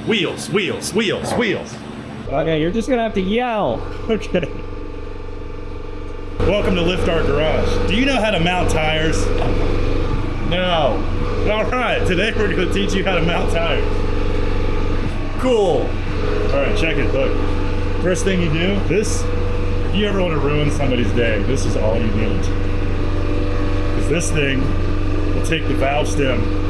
Wheels, wheels, wheels, wheels. Okay, you're just gonna have to yell. Okay. Welcome to Lift Our Garage. Do you know how to mount tires? No. All right, today we're gonna teach you how to mount tires. Cool. All right, check it, look. First thing you do, this, if you ever want to ruin somebody's day, this is all you need. Because this thing will take the valve stem.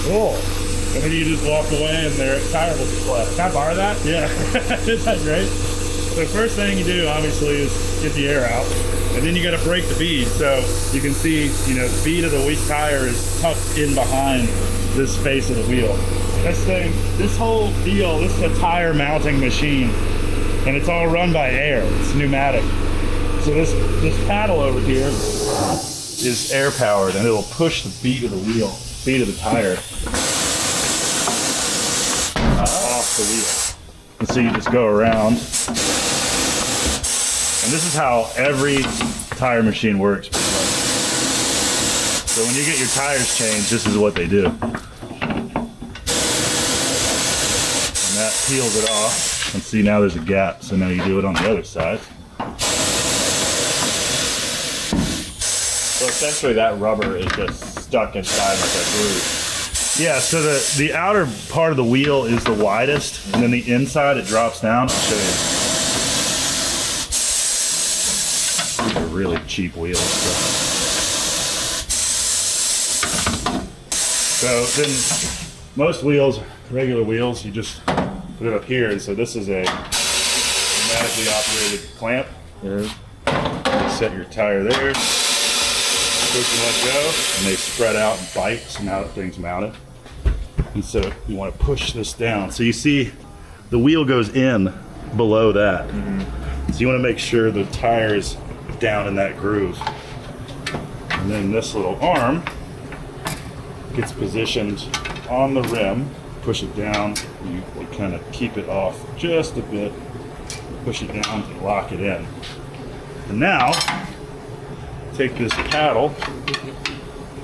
Cool. And then you just walk away and their tire will split. Can I borrow that? Yeah. Isn't that great? So first thing you do, obviously, is get the air out. And then you got to break the bead. So you can see, the bead of the weak tire is tucked in behind this face of the wheel. This whole deal, this is a tire mounting machine. And it's all run by air. It's pneumatic. So this paddle over here is air powered, and it'll push the bead of the wheel, bead of the tire off the wheel. And so you just go around. And this is how every tire machine works. So when you get your tires changed, this is what they do. And that peels it off. And see, now there's a gap. So now you do it on the other side. So essentially that rubber is just stuck inside like a groove. Yeah, so the outer part of the wheel is the widest, and then the inside it drops down. I'll show you. These are really cheap wheels. So then most wheels, regular wheels, you just put it up here. And so this is a pneumatically operated clamp. You set your tire there, push and let go, and they spread out and bite. So now that thing's mounted. And so you want to push this down. So you see the wheel goes in below that. So you want to make sure the tire is down in that groove. And then this little arm gets positioned on the rim. Push it down. You kind of keep it off just a bit. Push it down to lock it in. And now, take this paddle,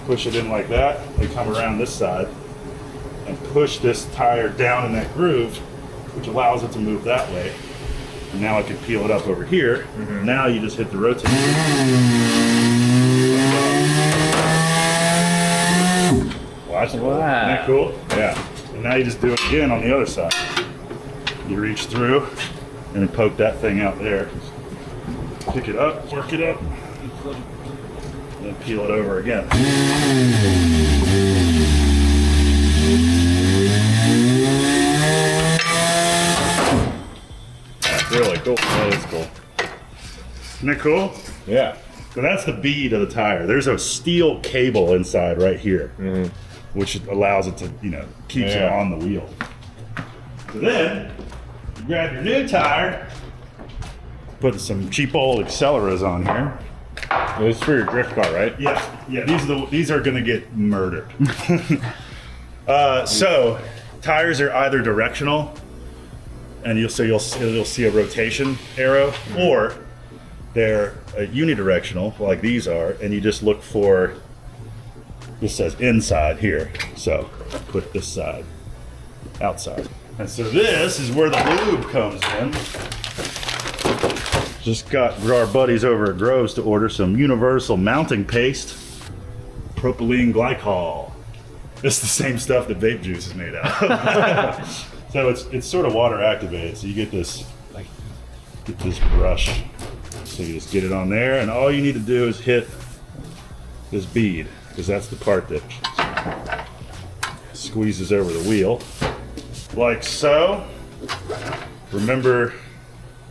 push it in like that, and come around this side and push this tire down in that groove, which allows it to move that way. And now I can peel it up over here. Now you just hit the rotate. Watch it. Wow. Isn't that cool? Yeah. And now you just do it again on the other side. You reach through and then poke that thing out there. Pick it up, work it up, and then peel it over again. That's really cool. That is cool. Isn't that cool? Yeah. So that's the bead of the tire. There's a steel cable inside right here, which allows it to, keeps it on the wheel. So then, you grab your new tire, put some cheap old acceleras on here. This is for your drift car, right? Yeah. These are gonna get murdered. So tires are either directional, and you'll see a rotation arrow, or they're unidirectional, like these are, and you just look for. This says inside here, so put this side outside. And so this is where the lube comes in. Just got our buddies over at Groves to order some universal mounting paste, propylene glycol. It's the same stuff that vape juice is made out of. So it's sort of water activated. So you get this brush. So you just get it on there, and all you need to do is hit this bead, because that's the part that squeezes over the wheel, like so. Remember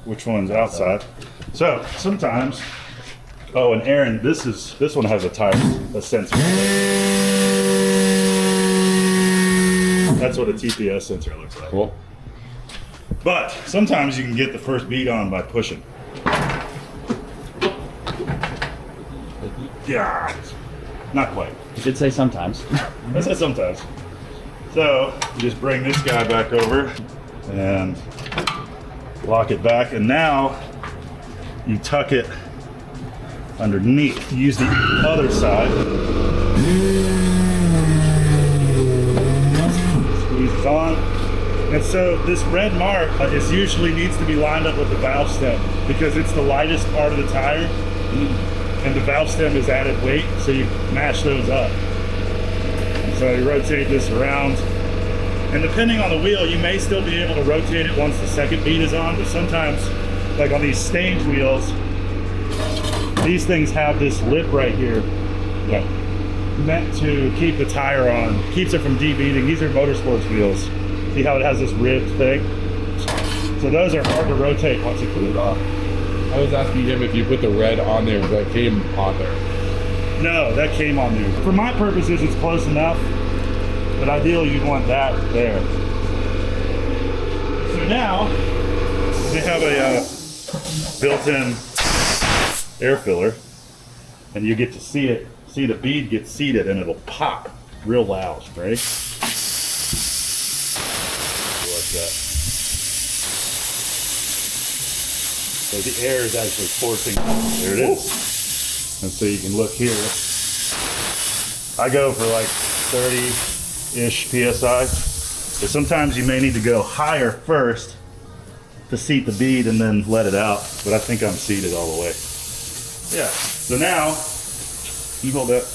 which one's outside. So sometimes, and Aaron, this one has a sensor. That's what a TPS sensor looks like. Cool. But sometimes you can get the first bead on by pushing. Yeah, not quite. You did say sometimes. I said sometimes. So you just bring this guy back over and lock it back, and now you tuck it underneath. Use the other side And so this red mark is usually needs to be lined up with the valve stem because it's the lightest part of the tire, and the valve stem is added weight, so you match those up. So you rotate this around, and depending on the wheel, you may still be able to rotate it once the second bead is on, but sometimes, like on these stained wheels, these things have this lip right here that meant to keep the tire on, keeps it from debeading. These are motorsports wheels. See how it has this ribbed thing? So those are hard to rotate once you put it off. I was asking him if you put the red on there, that came on there. No, that came on there. For my purposes, it's close enough, but ideally you'd want that there. So now, they have a built-in air filler, and you get to see it. See the bead get seated, and it'll pop real loud, right? Like that. So the air is actually forcing. There it is. And so you can look here. I go for like 30-ish PSI. But sometimes you may need to go higher first to seat the bead and then let it out. But I think I'm seated all the way. Yeah. So now, you hold that.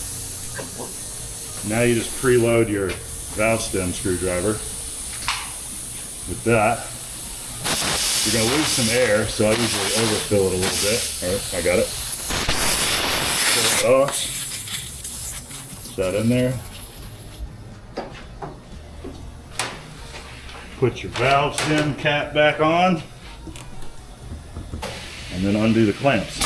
Now you just preload your valve stem screwdriver. With that, you're going to lose some air, so I usually overfill it a little bit. All right, I got it. Pull it off. Put that in there. Put your valve stem cap back on. And then undo the clamps.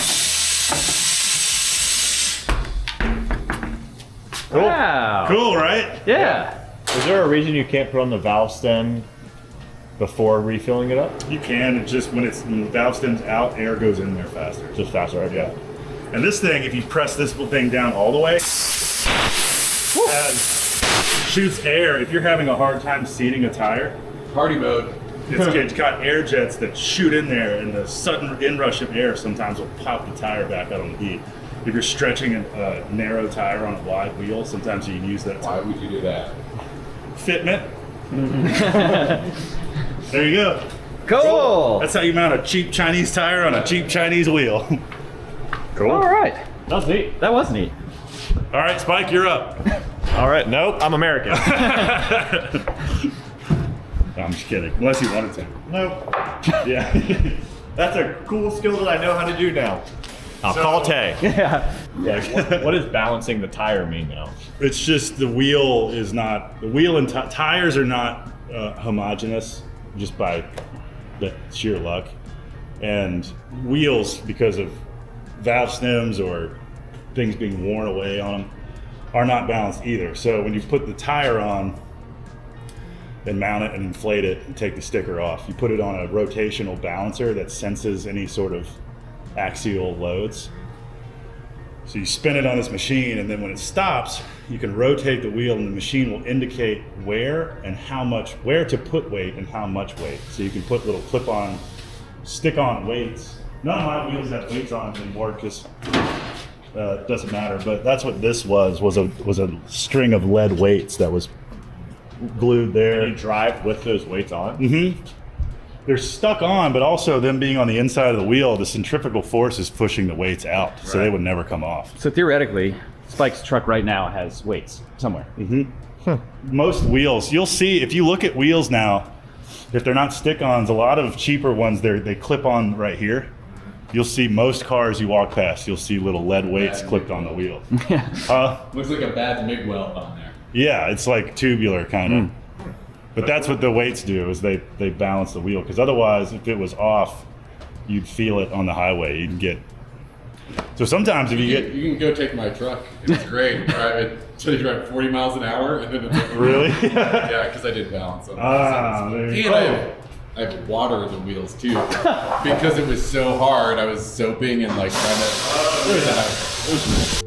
Cool. Wow. Cool, right? Yeah. Is there a reason you can't put on the valve stem before refilling it up? You can. It's just when the valve stem's out, air goes in there faster. Just faster, right? Yeah. And this thing, if you press this thing down all the way, shoots air. If you're having a hard time seating a tire, Party mode. it's got air jets that shoot in there, and the sudden inrush of air sometimes will pop the tire back out on the bead. If you're stretching a narrow tire on a wide wheel, sometimes you can use that. Why would you do that? Fitment. There you go. Cool. That's how you mount a cheap Chinese tire on a cheap Chinese wheel. Cool. All right. That was neat. That was neat. All right, Spike, you're up. All right, nope, I'm American. I'm just kidding. Unless you wanted to. Nope. Yeah. That's a cool skill that I know how to do now. I'll So- call Tay. Yeah. Yeah, what does balancing the tire mean now? It's just the wheel is not, the wheel and tires are not homogeneous just by the sheer luck. And wheels, because of valve stems or things being worn away on them, are not balanced either. So when you put the tire on and mount it and inflate it and take the sticker off, you put it on a rotational balancer that senses any sort of axial loads. So you spin it on this machine, and then when it stops, you can rotate the wheel, and the machine will indicate where and how much, where to put weight and how much weight. So you can put little clip-on, stick-on weights. None of my wheels have weights on them anymore because it doesn't matter. But that's what this was a string of lead weights that was glued there. You drive with those weights on? Mm-hmm. They're stuck on, but also them being on the inside of the wheel, the centrifugal force is pushing the weights out, so they would never come off. So theoretically, Spike's truck right now has weights somewhere. Most wheels, you'll see, if you look at wheels now, if they're not stick-ons, a lot of cheaper ones, they clip on right here. You'll see most cars you walk past, you'll see little lead weights clipped on the wheel. Looks like a bad MIG weld on there. Yeah, it's like tubular kind of. But that's what the weights do, is they balance the wheel, because otherwise, if it was off, you'd feel it on the highway. You'd get. So sometimes if you You can go take my truck. It's great. Drive it till you drive 40 miles an hour, and then it's Really? Yeah, because I did balance on there you and I have water in the wheels too, because it was so hard. I was soaping and like trying to.